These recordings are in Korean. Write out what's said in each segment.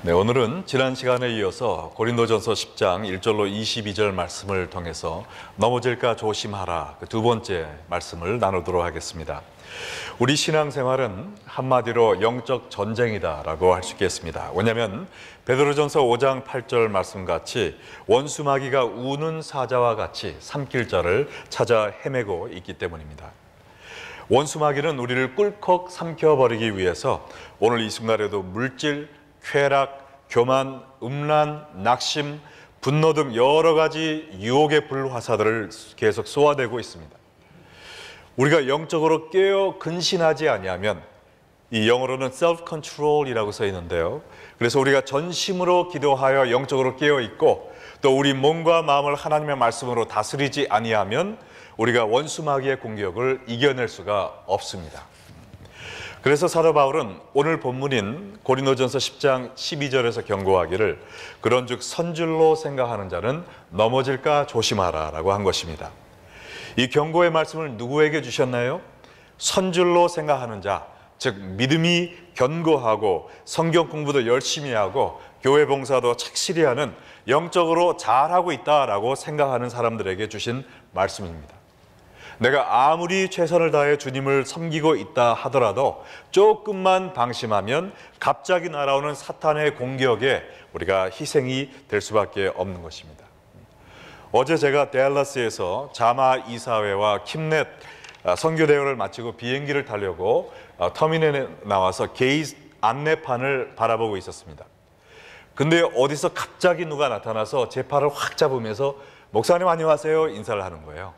네, 오늘은 지난 시간에 이어서 고린도전서 10장 1절로 22절 말씀을 통해서 넘어질까 조심하라 그 두 번째 말씀을 나누도록 하겠습니다. 우리 신앙생활은 한마디로 영적 전쟁이다라고 할 수 있겠습니다. 왜냐하면 베드로전서 5장 8절 말씀같이 원수마귀가 우는 사자와 같이 삼킬 자를 찾아 헤매고 있기 때문입니다. 원수마귀는 우리를 꿀꺽 삼켜버리기 위해서 오늘 이 순간에도 물질, 쾌락, 교만, 음란, 낙심, 분노 등 여러 가지 유혹의 불화살들을 계속 쏘아대고 있습니다. 우리가 영적으로 깨어 근신하지 아니하면, 이 영어로는 self-control이라고 써 있는데요, 그래서 우리가 전심으로 기도하여 영적으로 깨어 있고 또 우리 몸과 마음을 하나님의 말씀으로 다스리지 아니하면 우리가 원수마귀의 공격을 이겨낼 수가 없습니다. 그래서 사도 바울은 오늘 본문인 고린도전서 10장 12절에서 경고하기를 그런즉 선줄로 생각하는 자는 넘어질까 조심하라 라고 한 것입니다. 이 경고의 말씀을 누구에게 주셨나요? 선줄로 생각하는 자, 즉 믿음이 견고하고 성경 공부도 열심히 하고 교회 봉사도 착실히 하는, 영적으로 잘하고 있다라고 생각하는 사람들에게 주신 말씀입니다. 내가 아무리 최선을 다해 주님을 섬기고 있다 하더라도 조금만 방심하면 갑자기 날아오는 사탄의 공격에 우리가 희생이 될 수밖에 없는 것입니다. 어제 제가 댈러스에서 자마 이사회와 킴넷 선교대회를 마치고 비행기를 타려고 터미널에 나와서 게이트 안내판을 바라보고 있었습니다. 근데 어디서 갑자기 누가 나타나서 제 팔을 확 잡으면서 목사님 안녕하세요 인사를 하는 거예요.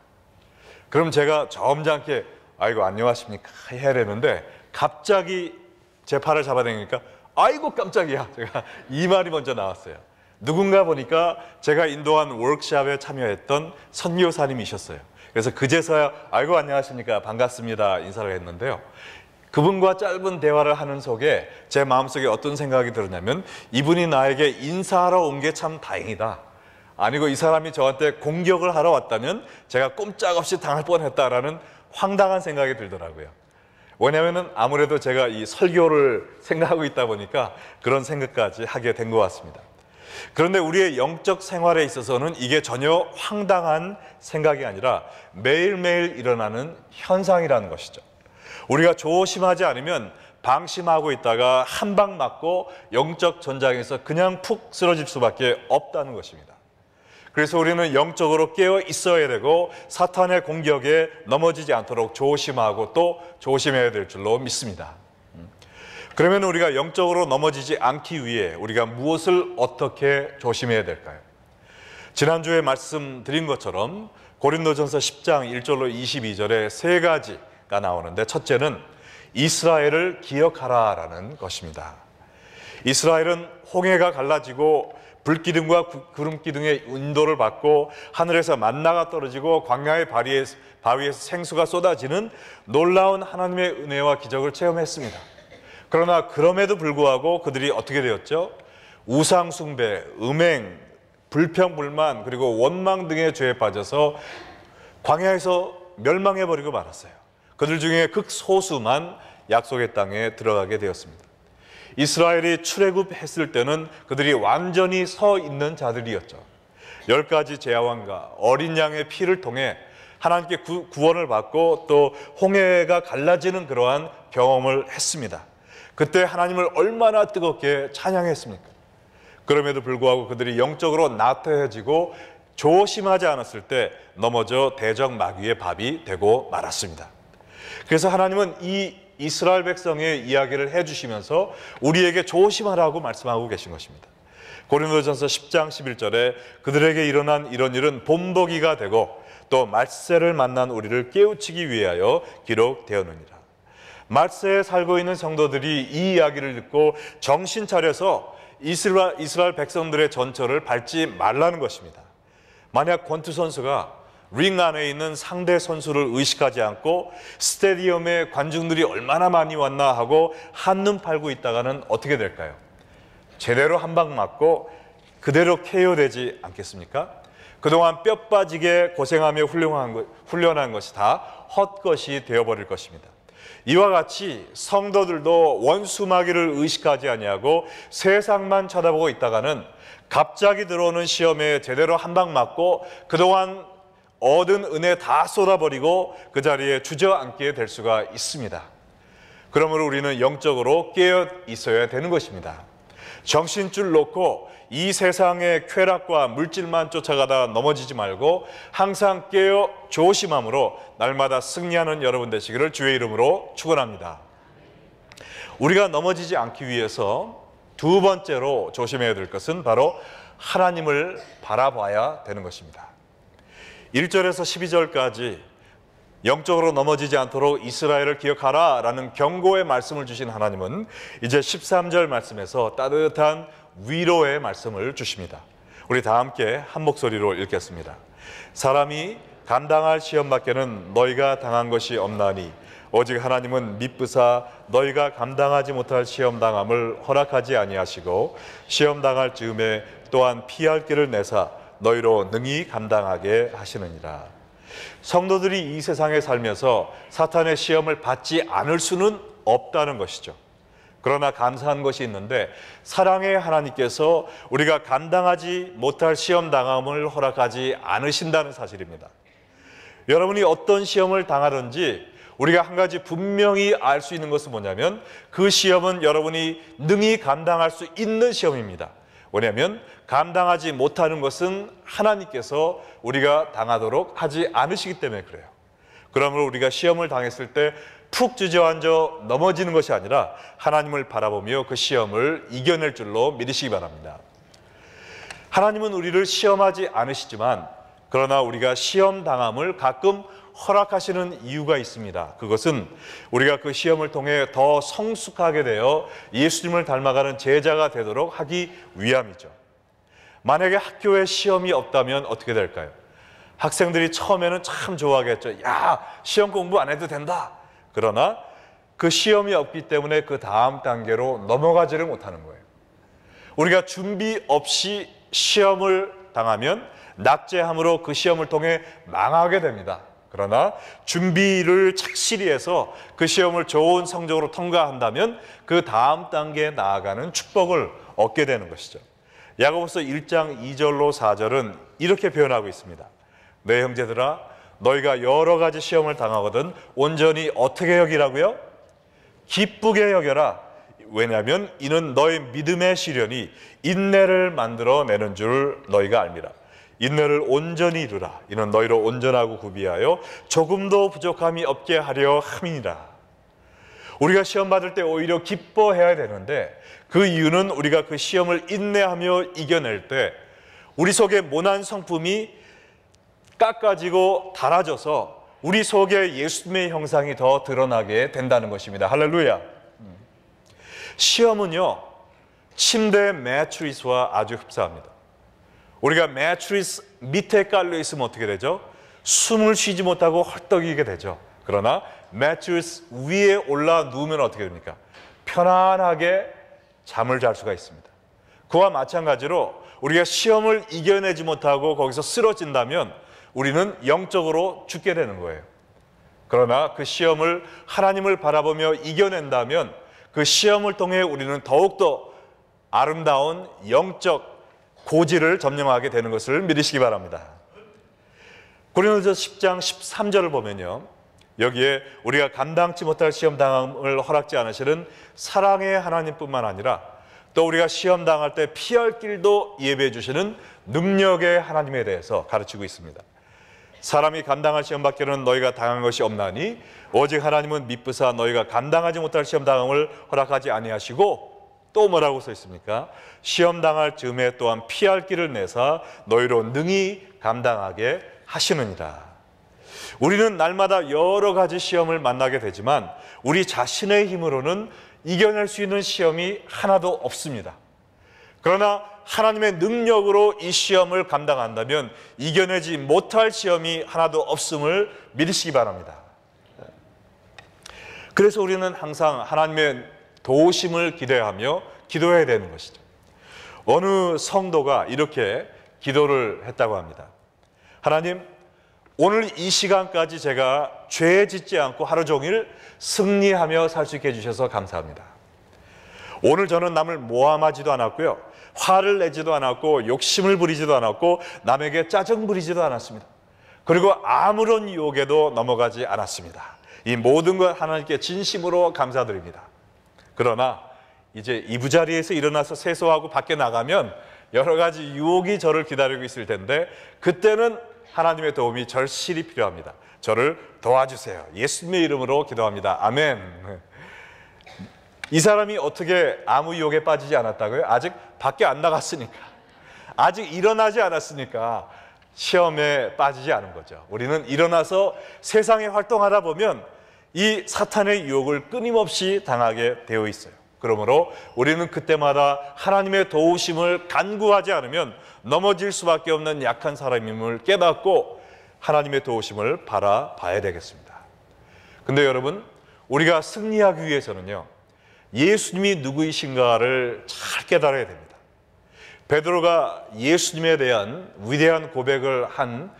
그럼 제가 점잖게 아이고 안녕하십니까 해야 되는데 갑자기 제 팔을 잡아당기니까 아이고 깜짝이야, 제가 이 말이 먼저 나왔어요. 누군가 보니까 제가 인도한 워크숍에 참여했던 선교사님이셨어요. 그래서 그제서야 아이고 안녕하십니까 반갑습니다 인사를 했는데요, 그분과 짧은 대화를 하는 속에 제 마음속에 어떤 생각이 들었냐면, 이분이 나에게 인사하러 온 게 참 다행이다, 아니고 이 사람이 저한테 공격을 하러 왔다면 제가 꼼짝없이 당할 뻔했다라는 황당한 생각이 들더라고요. 왜냐하면 아무래도 제가 이 설교를 생각하고 있다 보니까 그런 생각까지 하게 된 것 같습니다. 그런데 우리의 영적 생활에 있어서는 이게 전혀 황당한 생각이 아니라 매일매일 일어나는 현상이라는 것이죠. 우리가 조심하지 않으면 방심하고 있다가 한 방 맞고 영적 전장에서 그냥 푹 쓰러질 수밖에 없다는 것입니다. 그래서 우리는 영적으로 깨어 있어야 되고 사탄의 공격에 넘어지지 않도록 조심하고 또 조심해야 될 줄로 믿습니다. 그러면 우리가 영적으로 넘어지지 않기 위해 우리가 무엇을 어떻게 조심해야 될까요? 지난주에 말씀드린 것처럼 고린도전서 10장 1절로 22절에 세 가지가 나오는데, 첫째는 이스라엘을 기억하라라는 것입니다. 이스라엘은 홍해가 갈라지고 불기둥과 구름기둥의 인도를 받고 하늘에서 만나가 떨어지고 광야의 바위에서 생수가 쏟아지는 놀라운 하나님의 은혜와 기적을 체험했습니다. 그러나 그럼에도 불구하고 그들이 어떻게 되었죠? 우상 숭배, 음행, 불평불만 그리고 원망 등의 죄에 빠져서 광야에서 멸망해버리고 말았어요. 그들 중에 극소수만 약속의 땅에 들어가게 되었습니다. 이스라엘이 출애굽했을 때는 그들이 완전히 서 있는 자들이었죠. 10가지 제사왕과 어린 양의 피를 통해 하나님께 구원을 받고 또 홍해가 갈라지는 그러한 경험을 했습니다. 그때 하나님을 얼마나 뜨겁게 찬양했습니까? 그럼에도 불구하고 그들이 영적으로 나태해지고 조심하지 않았을 때 넘어져 대적 마귀의 밥이 되고 말았습니다. 그래서 하나님은 이 이스라엘 백성의 이야기를 해주시면서 우리에게 조심하라고 말씀하고 계신 것입니다. 고린도전서 10장 11절에 그들에게 일어난 이런 일은 본보기가 되고 또 말세를 만난 우리를 깨우치기 위하여 기록되었느니라. 말세에 살고 있는 성도들이 이 이야기를 듣고 정신 차려서 이스라엘 백성들의 전철을 밟지 말라는 것입니다. 만약 권투 선수가 링 안에 있는 상대 선수를 의식하지 않고 스테디움에 관중들이 얼마나 많이 왔나 하고 한눈 팔고 있다가는 어떻게 될까요? 제대로 한 방 맞고 그대로 KO되지 않겠습니까? 그동안 뼈 빠지게 고생하며 훈련한 것이 다 헛것이 되어버릴 것입니다. 이와 같이 성도들도 원수마귀를 의식하지 아니하고 세상만 쳐다보고 있다가는 갑자기 들어오는 시험에 제대로 한 방 맞고 그동안 얻은 은혜 다 쏟아버리고 그 자리에 주저앉게 될 수가 있습니다. 그러므로 우리는 영적으로 깨어 있어야 되는 것입니다. 정신줄 놓고 이 세상의 쾌락과 물질만 쫓아가다 넘어지지 말고 항상 깨어 조심함으로 날마다 승리하는 여러분 되시기를 주의 이름으로 축원합니다. 우리가 넘어지지 않기 위해서 두 번째로 조심해야 될 것은 바로 하나님을 바라봐야 되는 것입니다. 1절에서 12절까지 영적으로 넘어지지 않도록 이스라엘을 기억하라 라는 경고의 말씀을 주신 하나님은 이제 13절 말씀에서 따뜻한 위로의 말씀을 주십니다. 우리 다 함께 한 목소리로 읽겠습니다. 사람이 감당할 시험밖에는 너희가 당한 것이 없나니 오직 하나님은 미쁘사 너희가 감당하지 못할 시험당함을 허락하지 아니하시고 시험당할 즈음에 또한 피할 길을 내사 너희로 능히 감당하게 하시느니라. 성도들이 이 세상에 살면서 사탄의 시험을 받지 않을 수는 없다는 것이죠. 그러나 감사한 것이 있는데 사랑의 하나님께서 우리가 감당하지 못할 시험당함을 허락하지 않으신다는 사실입니다. 여러분이 어떤 시험을 당하든지 우리가 한 가지 분명히 알 수 있는 것은 뭐냐면 그 시험은 여러분이 능히 감당할 수 있는 시험입니다. 왜냐하면 감당하지 못하는 것은 하나님께서 우리가 당하도록 하지 않으시기 때문에 그래요. 그러므로 우리가 시험을 당했을 때 푹 주저앉아 넘어지는 것이 아니라 하나님을 바라보며 그 시험을 이겨낼 줄로 믿으시기 바랍니다. 하나님은 우리를 시험하지 않으시지만 그러나 우리가 시험 당함을 가끔 허락하시는 이유가 있습니다. 그것은 우리가 그 시험을 통해 더 성숙하게 되어 예수님을 닮아가는 제자가 되도록 하기 위함이죠. 만약에 학교에 시험이 없다면 어떻게 될까요? 학생들이 처음에는 참 좋아하겠죠. 야, 시험 공부 안 해도 된다. 그러나 그 시험이 없기 때문에 그 다음 단계로 넘어가지를 못하는 거예요. 우리가 준비 없이 시험을 당하면 낙제함으로 그 시험을 통해 망하게 됩니다. 그러나 준비를 착실히 해서 그 시험을 좋은 성적으로 통과한다면 그 다음 단계에 나아가는 축복을 얻게 되는 것이죠. 야고보서 1장 2절로 4절은 이렇게 표현하고 있습니다. 내 형제들아 너희가 여러 가지 시험을 당하거든 온전히 어떻게 여기라고요? 기쁘게 여겨라. 왜냐하면 이는 너희 믿음의 시련이 인내를 만들어내는 줄 너희가 알미라. 인내를 온전히 이루라. 이는 너희로 온전하고 구비하여 조금도 부족함이 없게 하려 함이니라. 우리가 시험 받을 때 오히려 기뻐해야 되는데 그 이유는 우리가 그 시험을 인내하며 이겨낼 때 우리 속에 모난 성품이 깎아지고 닳아져서 우리 속에 예수님의 형상이 더 드러나게 된다는 것입니다. 할렐루야. 시험은요 침대 매트리스와 아주 흡사합니다. 우리가 매트리스 밑에 깔려 있으면 어떻게 되죠? 숨을 쉬지 못하고 헐떡이게 되죠. 그러나 매트리스 위에 올라 누우면 어떻게 됩니까? 편안하게 잠을 잘 수가 있습니다. 그와 마찬가지로 우리가 시험을 이겨내지 못하고 거기서 쓰러진다면 우리는 영적으로 죽게 되는 거예요. 그러나 그 시험을 하나님을 바라보며 이겨낸다면 그 시험을 통해 우리는 더욱더 아름다운 영적 고지를 점령하게 되는 것을 믿으시기 바랍니다. 고린도전서 10장 13절을 보면요, 여기에 우리가 감당치 못할 시험 당함을 허락지 않으시는 사랑의 하나님뿐만 아니라 또 우리가 시험 당할 때 피할 길도 예배해 주시는 능력의 하나님에 대해서 가르치고 있습니다. 사람이 감당할 시험밖에는 너희가 당한 것이 없나니 오직 하나님은 미쁘사 너희가 감당하지 못할 시험 당함을 허락하지 아니하시고 또 뭐라고 써 있습니까? 시험 당할 즈음에 또한 피할 길을 내사 너희로 능히 감당하게 하시느니라. 우리는 날마다 여러 가지 시험을 만나게 되지만 우리 자신의 힘으로는 이겨낼 수 있는 시험이 하나도 없습니다. 그러나 하나님의 능력으로 이 시험을 감당한다면 이겨내지 못할 시험이 하나도 없음을 믿으시기 바랍니다. 그래서 우리는 항상 하나님의 도우심을 기대하며 기도해야 되는 것이죠. 어느 성도가 이렇게 기도를 했다고 합니다. 하나님, 오늘 이 시간까지 제가 죄 짓지 않고 하루 종일 승리하며 살 수 있게 해주셔서 감사합니다. 오늘 저는 남을 모함하지도 않았고요, 화를 내지도 않았고, 욕심을 부리지도 않았고, 남에게 짜증 부리지도 않았습니다. 그리고 아무런 유혹에도 넘어가지 않았습니다. 이 모든 것 하나님께 진심으로 감사드립니다. 그러나 이제 이부자리에서 일어나서 세수하고 밖에 나가면 여러 가지 유혹이 저를 기다리고 있을 텐데, 그때는 하나님의 도움이 절실히 필요합니다. 저를 도와주세요. 예수님의 이름으로 기도합니다. 아멘. 이 사람이 어떻게 아무 유혹에 빠지지 않았다고요? 아직 밖에 안 나갔으니까, 아직 일어나지 않았으니까 시험에 빠지지 않은 거죠. 우리는 일어나서 세상에 활동하다 보면 이 사탄의 유혹을 끊임없이 당하게 되어 있어요. 그러므로 우리는 그때마다 하나님의 도우심을 간구하지 않으면 넘어질 수밖에 없는 약한 사람임을 깨닫고 하나님의 도우심을 바라봐야 되겠습니다. 근데 여러분, 우리가 승리하기 위해서는요, 예수님이 누구이신가를 잘 깨달아야 됩니다. 베드로가 예수님에 대한 위대한 고백을 한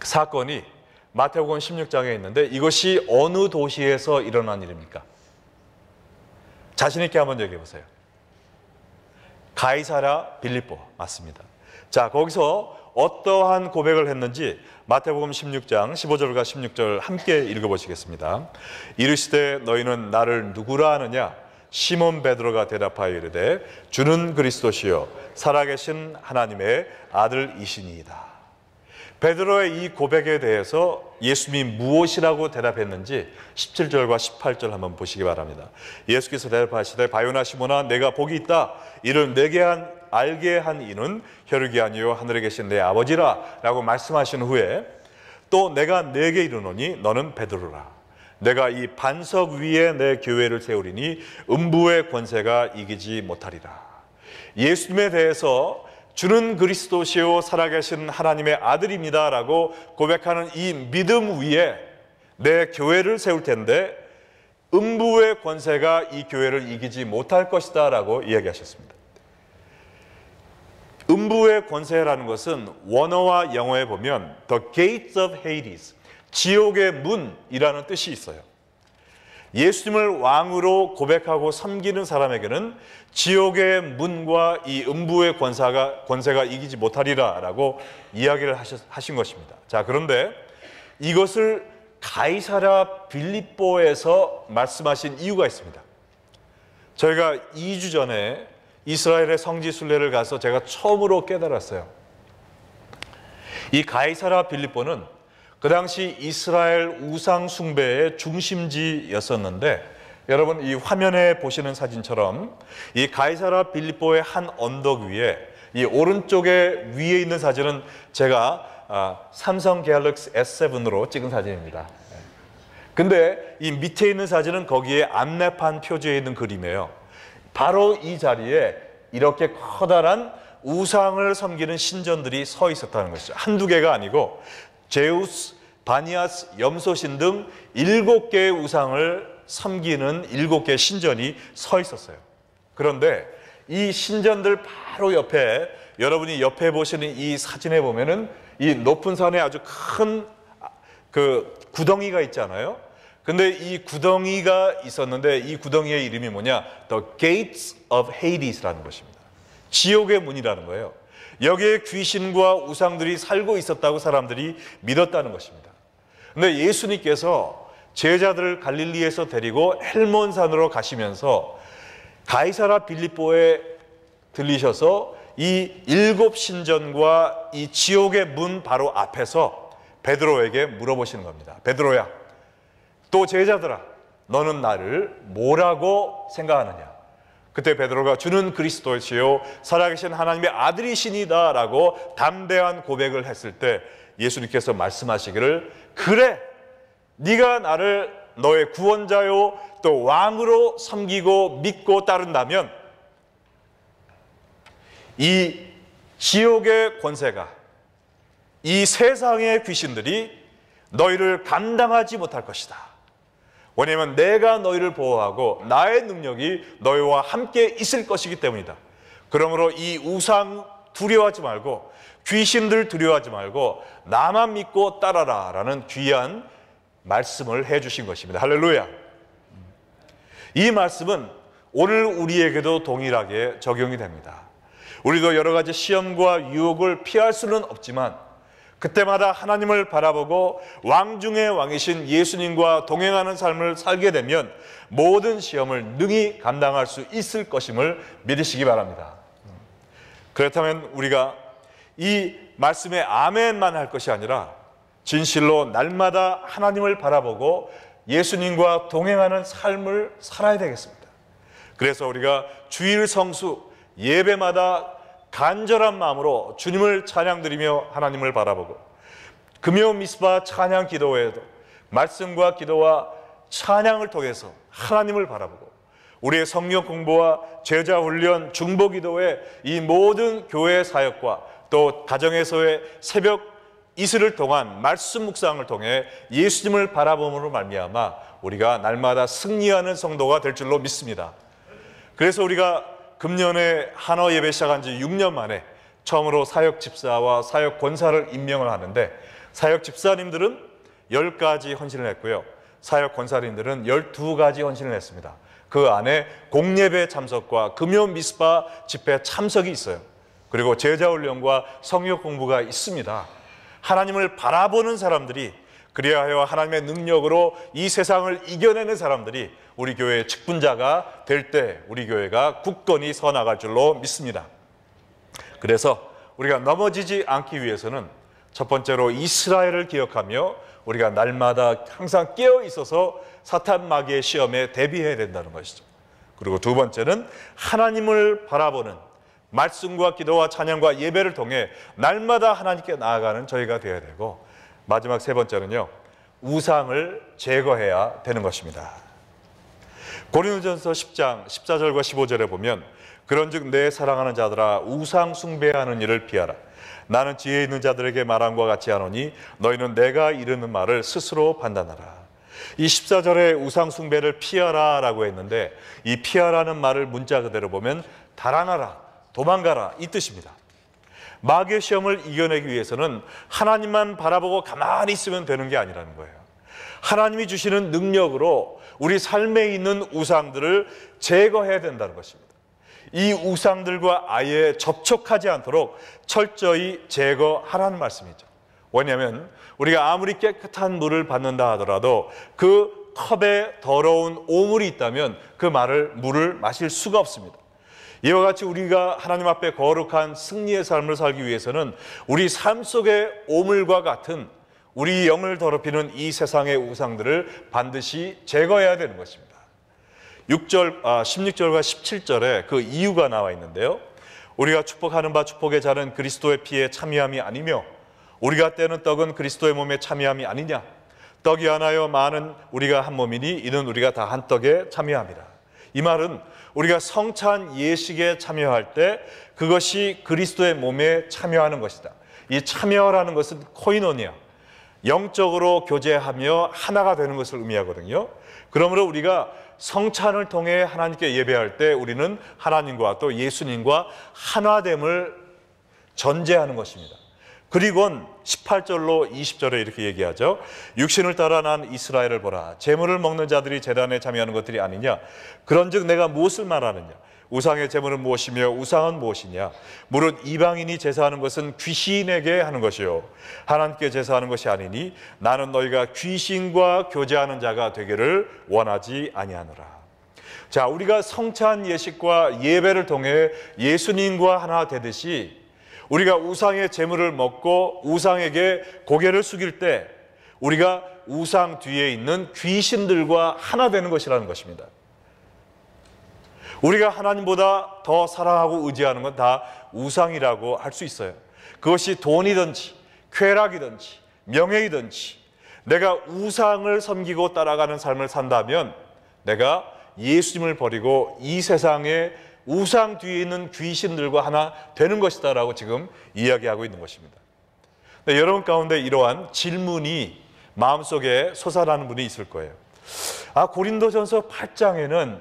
사건이 마태복음 16장에 있는데, 이것이 어느 도시에서 일어난 일입니까? 자신 있게 한번 얘기해 보세요. 가이사랴 빌립보 맞습니다. 자, 거기서 어떠한 고백을 했는지 마태복음 16장 15절과 16절 함께 읽어보시겠습니다. 이르시되 너희는 나를 누구라 하느냐? 시몬 베드로가 대답하여 이르되 주는 그리스도시요 살아계신 하나님의 아들이시니이다. 베드로의 이 고백에 대해서 예수님이 무엇이라고 대답했는지 17절과 18절 한번 보시기 바랍니다. 예수께서 대답하시되 바요나 시몬아, 내가 복이 있다. 이를 내게 알게 한 이는 혈육이 아니요 하늘에 계신 내 아버지라 라고 말씀하신 후에 또 내가 네게 이르노니 너는 베드로라. 내가 이 반석 위에 내 교회를 세우리니 음부의 권세가 이기지 못하리라. 예수님에 대해서 주는 그리스도시요 살아계신 하나님의 아들입니다 라고 고백하는 이 믿음 위에 내 교회를 세울 텐데 음부의 권세가 이 교회를 이기지 못할 것이다 라고 이야기하셨습니다. 음부의 권세라는 것은 원어와 영어에 보면 The Gates of Hades, 지옥의 문이라는 뜻이 있어요. 예수님을 왕으로 고백하고 섬기는 사람에게는 지옥의 문과 이 음부의 권세가 이기지 못하리라 라고 이야기를 하신 것입니다. 자, 그런데 이것을 가이사랴 빌립보에서 말씀하신 이유가 있습니다. 저희가 2주 전에 이스라엘의 성지 순례를 가서 제가 처음으로 깨달았어요. 이 가이사랴 빌립보는 그 당시 이스라엘 우상 숭배의 중심지였었는데, 여러분 이 화면에 보시는 사진처럼 이 가이사랴 빌립보의 한 언덕 위에 이 오른쪽에 위에 있는 사진은 제가 삼성 갤럭시 S7으로 찍은 사진입니다. 근데 이 밑에 있는 사진은 거기에 안내판 표지에 있는 그림이에요. 바로 이 자리에 이렇게 커다란 우상을 섬기는 신전들이 서 있었다는 것이죠. 한두 개가 아니고 제우스, 바니아스, 염소신 등 7개의 우상을 섬기는 7개의 신전이 서 있었어요. 그런데 이 신전들 바로 옆에, 여러분이 옆에 보시는 이 사진에 보면은 이 높은 산에 아주 큰 그 구덩이가 있잖아요. 근데 이 구덩이가 있었는데 이 구덩이의 이름이 뭐냐? The Gates of Hades라는 것입니다. 지옥의 문이라는 거예요. 여기에 귀신과 우상들이 살고 있었다고 사람들이 믿었다는 것입니다. 근데 예수님께서 제자들을 갈릴리에서 데리고 헬몬산으로 가시면서 가이사랴 빌립보에 들리셔서 이 7 신전과 이 지옥의 문 바로 앞에서 베드로에게 물어보시는 겁니다. 베드로야, 또 제자들아, 너는 나를 뭐라고 생각하느냐? 그때 베드로가 주는 그리스도시요 살아계신 하나님의 아들이시니다 라고 담대한 고백을 했을 때 예수님께서 말씀하시기를, 그래, 네가 나를 너의 구원자요 또 왕으로 섬기고 믿고 따른다면 이 지옥의 권세가, 이 세상의 귀신들이 너희를 감당하지 못할 것이다. 왜냐하면 내가 너희를 보호하고 나의 능력이 너희와 함께 있을 것이기 때문이다. 그러므로 이 우상 두려워하지 말고, 귀신들 두려워하지 말고 나만 믿고 따라라 라는 귀한 말씀을 해주신 것입니다. 할렐루야. 이 말씀은 오늘 우리에게도 동일하게 적용이 됩니다. 우리도 여러 가지 시험과 유혹을 피할 수는 없지만 그때마다 하나님을 바라보고 왕 중의 왕이신 예수님과 동행하는 삶을 살게 되면 모든 시험을 능히 감당할 수 있을 것임을 믿으시기 바랍니다. 그렇다면 우리가 이 말씀에 아멘만 할 것이 아니라 진실로 날마다 하나님을 바라보고 예수님과 동행하는 삶을 살아야 되겠습니다. 그래서 우리가 주일 성수 예배마다 간절한 마음으로 주님을 찬양드리며 하나님을 바라보고, 금요 미스바 찬양 기도회에도 말씀과 기도와 찬양을 통해서 하나님을 바라보고, 우리의 성령 공부와 제자 훈련, 중보 기도회, 이 모든 교회 사역과 또 가정에서의 새벽 이슬을 통한 말씀 묵상을 통해 예수님을 바라봄으로 말미암아 우리가 날마다 승리하는 성도가 될 줄로 믿습니다. 그래서 우리가 금년에 한어 예배 시작한 지 6년 만에 처음으로 사역 집사와 사역 권사를 임명을 하는데, 사역 집사님들은 10가지 헌신을 했고요, 사역 권사님들은 12가지 헌신을 했습니다. 그 안에 공예배 참석과 금요 미스바 집회 참석이 있어요. 그리고 제자훈련과 성역 공부가 있습니다. 하나님을 바라보는 사람들이, 그리하여 하나님의 능력으로 이 세상을 이겨내는 사람들이 우리 교회의 직분자가 될 때 우리 교회가 굳건히 서 나갈 줄로 믿습니다. 그래서 우리가 넘어지지 않기 위해서는 첫 번째로 이스라엘을 기억하며 우리가 날마다 항상 깨어 있어서 사탄 마귀의 시험에 대비해야 된다는 것이죠. 그리고 두 번째는 하나님을 바라보는 말씀과 기도와 찬양과 예배를 통해 날마다 하나님께 나아가는 저희가 되어야 되고, 마지막 세 번째는요, 우상을 제거해야 되는 것입니다. 고린도전서 10장 14절과 15절에 보면, 그런즉 내 사랑하는 자들아 우상 숭배하는 일을 피하라. 나는 지혜 있는 자들에게 말함과 같이 하노니 너희는 내가 이르는 말을 스스로 판단하라. 이 14절에 우상 숭배를 피하라 라고 했는데, 이 피하라는 말을 문자 그대로 보면 달아나라, 도망가라 이 뜻입니다. 마귀의 시험을 이겨내기 위해서는 하나님만 바라보고 가만히 있으면 되는 게 아니라는 거예요. 하나님이 주시는 능력으로 우리 삶에 있는 우상들을 제거해야 된다는 것입니다. 이 우상들과 아예 접촉하지 않도록 철저히 제거하라는 말씀이죠. 왜냐하면 우리가 아무리 깨끗한 물을 받는다 하더라도 그 컵에 더러운 오물이 있다면 그 물을 마실 수가 없습니다. 이와 같이 우리가 하나님 앞에 거룩한 승리의 삶을 살기 위해서는 우리 삶 속의 오물과 같은 우리 영을 더럽히는 이 세상의 우상들을 반드시 제거해야 되는 것입니다. 16절과 17절에 그 이유가 나와 있는데요, 우리가 축복하는 바 축복의 자는 그리스도의 피에 참여함이 아니며 우리가 떼는 떡은 그리스도의 몸에 참여함이 아니냐. 떡이 하나여 많은 우리가 한 몸이니 이는 우리가 다 한 떡에 참여함이라. 이 말은 우리가 성찬 예식에 참여할 때 그것이 그리스도의 몸에 참여하는 것이다. 이 참여라는 것은 코이노니아, 영적으로 교제하며 하나가 되는 것을 의미하거든요. 그러므로 우리가 성찬을 통해 하나님께 예배할 때 우리는 하나님과 또 예수님과 하나됨을 전제하는 것입니다. 그리고는 18절로 20절에 이렇게 얘기하죠. 육신을 따라 난 이스라엘을 보라. 제물을 먹는 자들이 제단에 참여하는 것들이 아니냐. 그런즉 내가 무엇을 말하느냐. 우상의 제물은 무엇이며 우상은 무엇이냐. 무릇 이방인이 제사하는 것은 귀신에게 하는 것이요 하나님께 제사하는 것이 아니니 나는 너희가 귀신과 교제하는 자가 되기를 원하지 아니하노라. 자, 우리가 성찬 예식과 예배를 통해 예수님과 하나 되듯이 우리가 우상의 제물을 먹고 우상에게 고개를 숙일 때 우리가 우상 뒤에 있는 귀신들과 하나 되는 것이라는 것입니다. 우리가 하나님보다 더 사랑하고 의지하는 건 다 우상이라고 할 수 있어요. 그것이 돈이든지 쾌락이든지 명예이든지 내가 우상을 섬기고 따라가는 삶을 산다면 내가 예수님을 버리고 이 세상에 우상 뒤에 있는 귀신들과 하나 되는 것이다 라고 지금 이야기하고 있는 것입니다. 네, 여러분 가운데 이러한 질문이 마음속에 솟아나는 분이 있을 거예요. 고린도전서 8장에는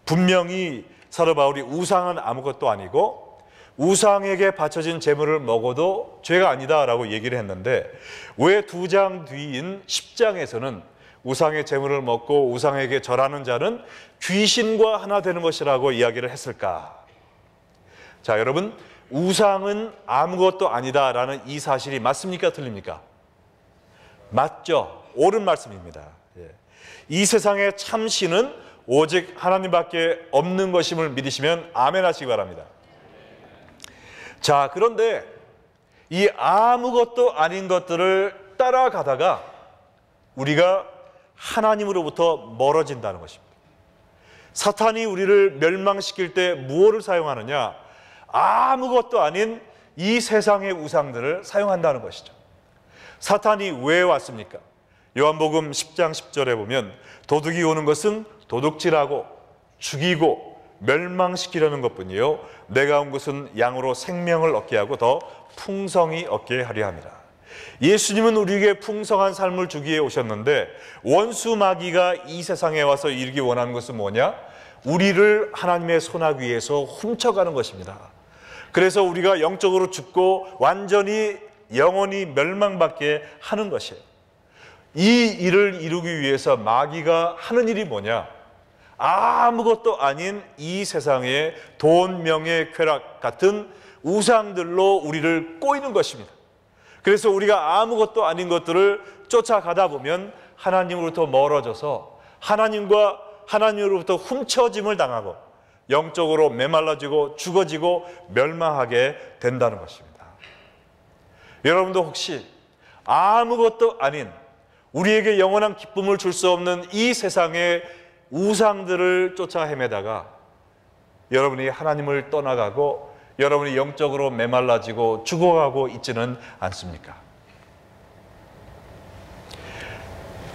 분명히 사도 바울이 우상은 아무것도 아니고 우상에게 바쳐진 제물을 먹어도 죄가 아니다라고 얘기를 했는데 왜 2장 뒤인 10장에서는 우상의 제물을 먹고 우상에게 절하는 자는 귀신과 하나 되는 것이라고 이야기를 했을까? 자, 여러분, 우상은 아무것도 아니다라는 이 사실이 맞습니까? 틀립니까? 맞죠. 옳은 말씀입니다. 이 세상의 참신은 오직 하나님밖에 없는 것임을 믿으시면 아멘 하시기 바랍니다. 자, 그런데 이 아무것도 아닌 것들을 따라가다가 우리가 하나님으로부터 멀어진다는 것입니다. 사탄이 우리를 멸망시킬 때 무엇을 사용하느냐? 아무것도 아닌 이 세상의 우상들을 사용한다는 것이죠. 사탄이 왜 왔습니까? 요한복음 10장 10절에 보면 도둑이 오는 것은 도둑질하고 죽이고 멸망시키려는 것뿐이요 내가 온 것은 양으로 생명을 얻게 하고 더 풍성히 얻게 하려 함이라. 예수님은 우리에게 풍성한 삶을 주기 위해 오셨는데 원수 마귀가 이 세상에 와서 이루기 원하는 것은 뭐냐? 우리를 하나님의 손아귀에서 훔쳐가는 것입니다. 그래서 우리가 영적으로 죽고 완전히 영원히 멸망받게 하는 것이에요. 이 일을 이루기 위해서 마귀가 하는 일이 뭐냐? 아무것도 아닌 이 세상의 돈, 명예, 쾌락 같은 우상들로 우리를 꼬이는 것입니다. 그래서 우리가 아무것도 아닌 것들을 쫓아가다 보면 하나님으로부터 멀어져서 하나님으로부터 훔쳐짐을 당하고 영적으로 메말라지고 죽어지고 멸망하게 된다는 것입니다. 여러분도 혹시 아무것도 아닌 우리에게 영원한 기쁨을 줄 수 없는 이 세상의 우상들을 쫓아 헤매다가 여러분이 하나님을 떠나가고 여러분이 영적으로 메말라지고 죽어가고 있지는 않습니까?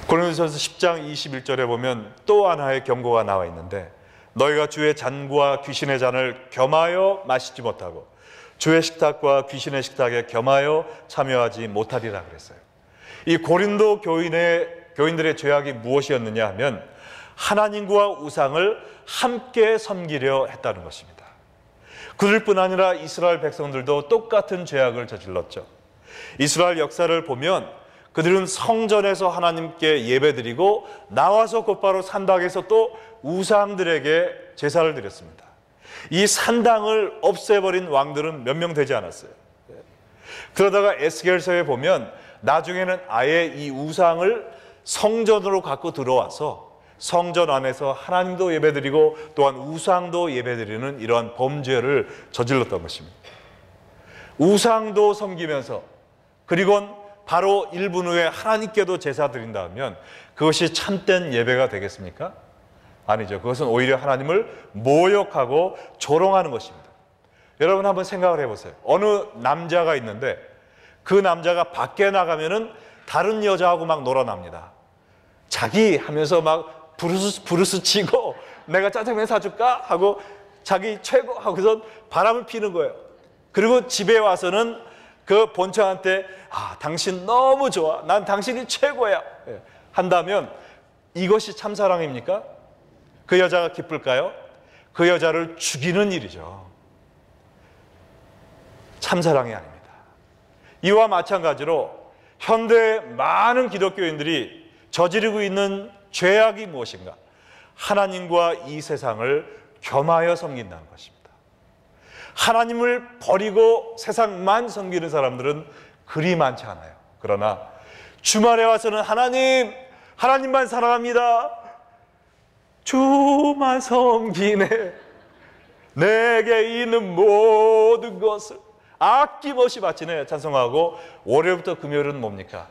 고린도전서 10장 21절에 보면 또 하나의 경고가 나와 있는데 너희가 주의 잔과 귀신의 잔을 겸하여 마시지 못하고 주의 식탁과 귀신의 식탁에 겸하여 참여하지 못하리라 그랬어요. 이 고린도 교인들의 죄악이 무엇이었느냐 하면 하나님과 우상을 함께 섬기려 했다는 것입니다. 그들뿐 아니라 이스라엘 백성들도 똑같은 죄악을 저질렀죠. 이스라엘 역사를 보면 그들은 성전에서 하나님께 예배드리고 나와서 곧바로 산당에서 또 우상들에게 제사를 드렸습니다. 이 산당을 없애버린 왕들은 몇 명 되지 않았어요. 그러다가 에스겔서에 보면 나중에는 아예 이 우상을 성전으로 갖고 들어와서 성전 안에서 하나님도 예배드리고 또한 우상도 예배드리는 이러한 범죄를 저질렀던 것입니다. 우상도 섬기면서 그리고 바로 1분 후에 하나님께도 제사 드린다 하면 그것이 참된 예배가 되겠습니까? 아니죠. 그것은 오히려 하나님을 모욕하고 조롱하는 것입니다. 여러분 한번 생각을 해보세요. 어느 남자가 있는데 그 남자가 밖에 나가면은 다른 여자하고 막 놀아납니다. 자기 하면서 막 브루스 치고 내가 짜장면 사줄까? 하고 자기 최고 하고서 바람을 피는 거예요. 그리고 집에 와서는 그 본처한테 당신 너무 좋아. 난 당신이 최고야. 한다면 이것이 참사랑입니까? 그 여자가 기쁠까요? 그 여자를 죽이는 일이죠. 참사랑이 아닙니다. 이와 마찬가지로 현대 많은 기독교인들이 저지르고 있는 죄악이 무엇인가? 하나님과 이 세상을 겸하여 섬긴다는 것입니다. 하나님을 버리고 세상만 섬기는 사람들은 그리 많지 않아요. 그러나 주말에 와서는 하나님만 사랑합니다. 주만 섬기네. 내게 있는 모든 것을 아낌없이 바치네 찬송하고 월요일부터 금요일은 뭡니까?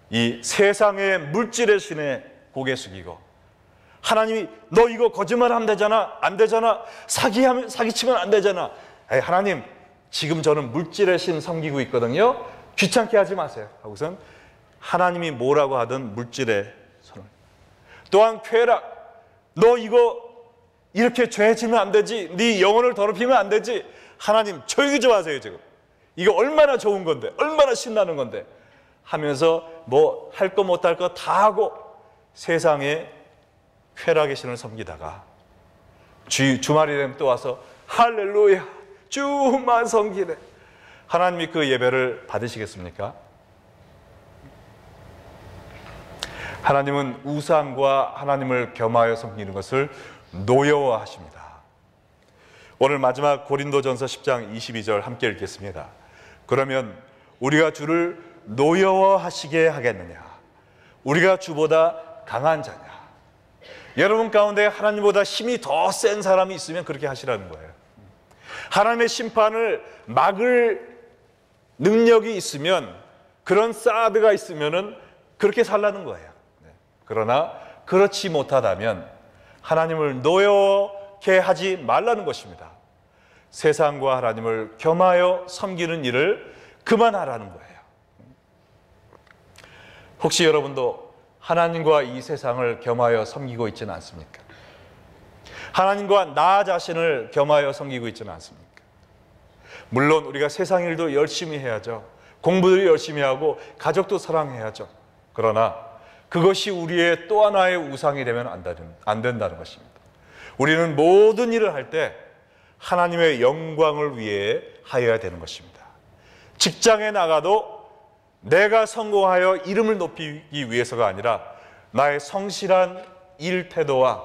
이 세상의 물질의 신에 고개 숙이고 하나님이 너 이거 거짓말하면 되잖아. 안 되잖아. 사기치면 안 되잖아. 에이, 하나님 지금 저는 물질의 신 섬기고 있거든요. 귀찮게 하지 마세요. 하고선 하나님이 뭐라고 하든 물질의 손을. 또한 쾌락. 너 이거 이렇게 죄 지면 안 되지. 네 영혼을 더럽히면 안 되지. 하나님 조용히 좀 하세요. 지금 이거 얼마나 좋은 건데 얼마나 신나는 건데 하면서 뭐 할 거 못 할 거 다 하고 세상에 쾌락의 신을 섬기다가 주말이 되면 또 와서 할렐루야 주만 섬기네. 하나님이 그 예배를 받으시겠습니까? 하나님은 우상과 하나님을 겸하여 섬기는 것을 노여워하십니다. 오늘 마지막 고린도전서 10장 22절 함께 읽겠습니다. 그러면 우리가 주를 노여워하시게 하겠느냐? 우리가 주보다 강한 자냐? 여러분 가운데 하나님보다 힘이 더 센 사람이 있으면 그렇게 하시라는 거예요. 하나님의 심판을 막을 능력이 있으면, 그런 사드가 있으면은 그렇게 살라는 거예요. 그러나 그렇지 못하다면 하나님을 노여워케 하지 말라는 것입니다. 세상과 하나님을 겸하여 섬기는 일을 그만하라는 거예요. 혹시 여러분도 하나님과 이 세상을 겸하여 섬기고 있지는 않습니까? 하나님과 나 자신을 겸하여 섬기고 있지는 않습니까? 물론 우리가 세상 일도 열심히 해야죠. 공부도 열심히 하고 가족도 사랑해야죠. 그러나 그것이 우리의 또 하나의 우상이 되면 안 된다는 것입니다. 우리는 모든 일을 할 때 하나님의 영광을 위해 하여야 되는 것입니다. 직장에 나가도 내가 성공하여 이름을 높이기 위해서가 아니라 나의 성실한 일 태도와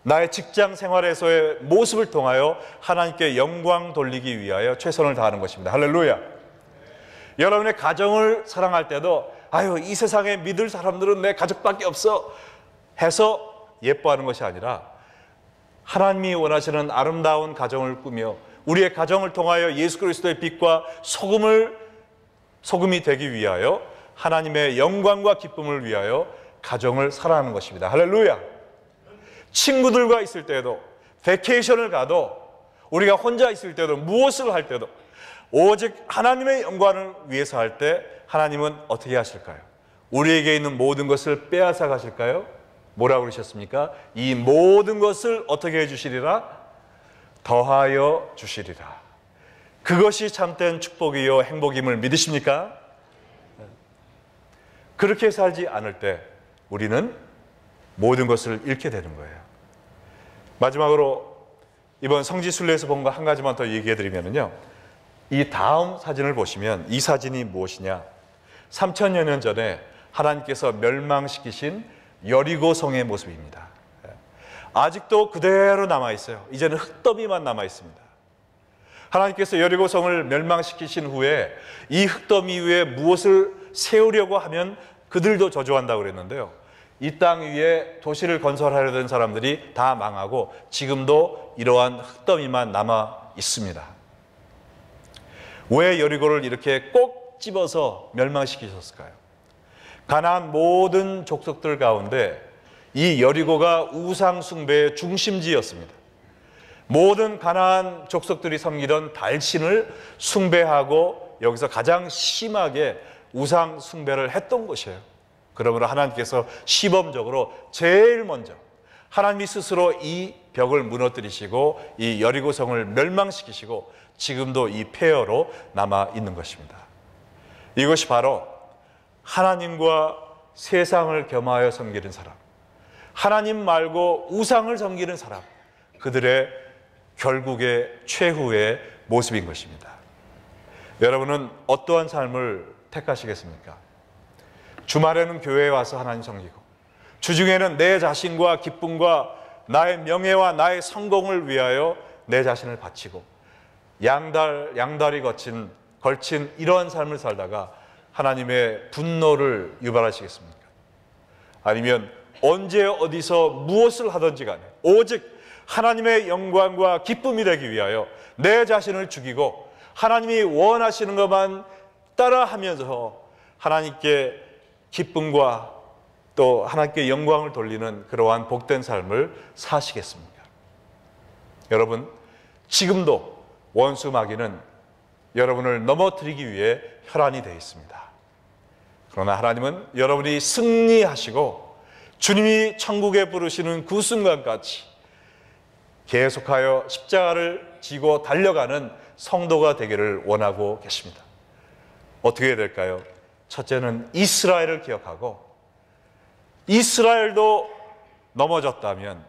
나의 직장 생활에서의 모습을 통하여 하나님께 영광 돌리기 위하여 최선을 다하는 것입니다. 할렐루야. 여러분의 가정을 사랑할 때도 아유, 이 세상에 믿을 사람들은 내 가족밖에 없어 해서 예뻐하는 것이 아니라 하나님이 원하시는 아름다운 가정을 꾸며 우리의 가정을 통하여 예수 그리스도의 빛과 소금이 되기 위하여 하나님의 영광과 기쁨을 위하여 가정을 사랑하는 것입니다. 할렐루야. 친구들과 있을 때도, 베케이션을 가도, 우리가 혼자 있을 때도, 무엇을 할 때도 오직 하나님의 영광을 위해서 할 때 하나님은 어떻게 하실까요? 우리에게 있는 모든 것을 빼앗아 가실까요? 뭐라고 그러셨습니까? 이 모든 것을 어떻게 해주시리라? 더하여 주시리라. 그것이 참된 축복이요 행복임을 믿으십니까? 그렇게 살지 않을 때 우리는 모든 것을 잃게 되는 거예요. 마지막으로 이번 성지순례에서 본 거 한 가지만 더 얘기해 드리면요, 이 다음 사진을 보시면 이 사진이 무엇이냐? 3000여 년 전에 하나님께서 멸망시키신 여리고 성의 모습입니다. 아직도 그대로 남아있어요. 이제는 흙더미만 남아있습니다. 하나님께서 여리고 성을 멸망시키신 후에 이 흙더미 위에 무엇을 세우려고 하면 그들도 저주한다고 그랬는데요, 이 땅 위에 도시를 건설하려던 사람들이 다 망하고 지금도 이러한 흙더미만 남아 있습니다. 왜 여리고를 이렇게 꼭 집어서 멸망시키셨을까요? 가나안 모든 족속들 가운데 이 여리고가 우상 숭배의 중심지였습니다. 모든 가나안 족속들이 섬기던 달신을 숭배하고 여기서 가장 심하게 우상 숭배를 했던 곳이에요. 그러므로 하나님께서 시범적으로 제일 먼저 하나님이 스스로 이 벽을 무너뜨리시고 이 여리고성을 멸망시키시고 지금도 이 폐허로 남아 있는 것입니다. 이것이 바로 하나님과 세상을 겸하여 섬기는 사람, 하나님 말고 우상을 섬기는 사람, 그들의 결국의 최후의 모습인 것입니다. 여러분은 어떠한 삶을 택하시겠습니까? 주말에는 교회에 와서 하나님 섬기고, 주중에는 내 자신과 기쁨과 나의 명예와 나의 성공을 위하여 내 자신을 바치고 양다리 걸친 이러한 삶을 살다가 하나님의 분노를 유발하시겠습니까? 아니면 언제 어디서 무엇을 하든지 간에 오직 하나님의 영광과 기쁨이 되기 위하여 내 자신을 죽이고 하나님이 원하시는 것만 따라하면서 하나님께 기쁨과 또 하나님께 영광을 돌리는 그러한 복된 삶을 사시겠습니까? 여러분, 지금도 원수 마귀는 여러분을 넘어뜨리기 위해 혈안이 되어 있습니다. 그러나 하나님은 여러분이 승리하시고 주님이 천국에 부르시는 그 순간까지 계속하여 십자가를 지고 달려가는 성도가 되기를 원하고 계십니다. 어떻게 해야 될까요? 첫째는 이스라엘을 기억하고, 이스라엘도 넘어졌다면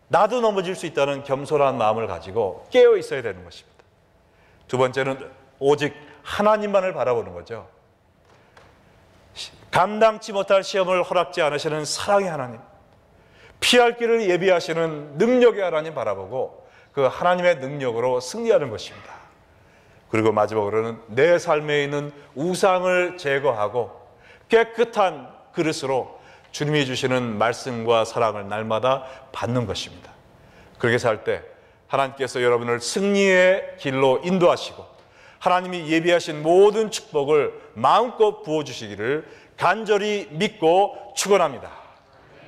나도 넘어질 수 있다는 겸손한 마음을 가지고 깨어 있어야 되는 것입니다. 두 번째는 오직 하나님만을 바라보는 거죠. 감당치 못할 시험을 허락지 않으시는 사랑의 하나님, 피할 길을 예비하시는 능력의 하나님 바라보고 그 하나님의 능력으로 승리하는 것입니다. 그리고 마지막으로는 내 삶에 있는 우상을 제거하고 깨끗한 그릇으로 주님이 주시는 말씀과 사랑을 날마다 받는 것입니다. 그렇게 살 때 하나님께서 여러분을 승리의 길로 인도하시고 하나님이 예비하신 모든 축복을 마음껏 부어주시기를 간절히 믿고 축원합니다.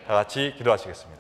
다 같이 기도하시겠습니다.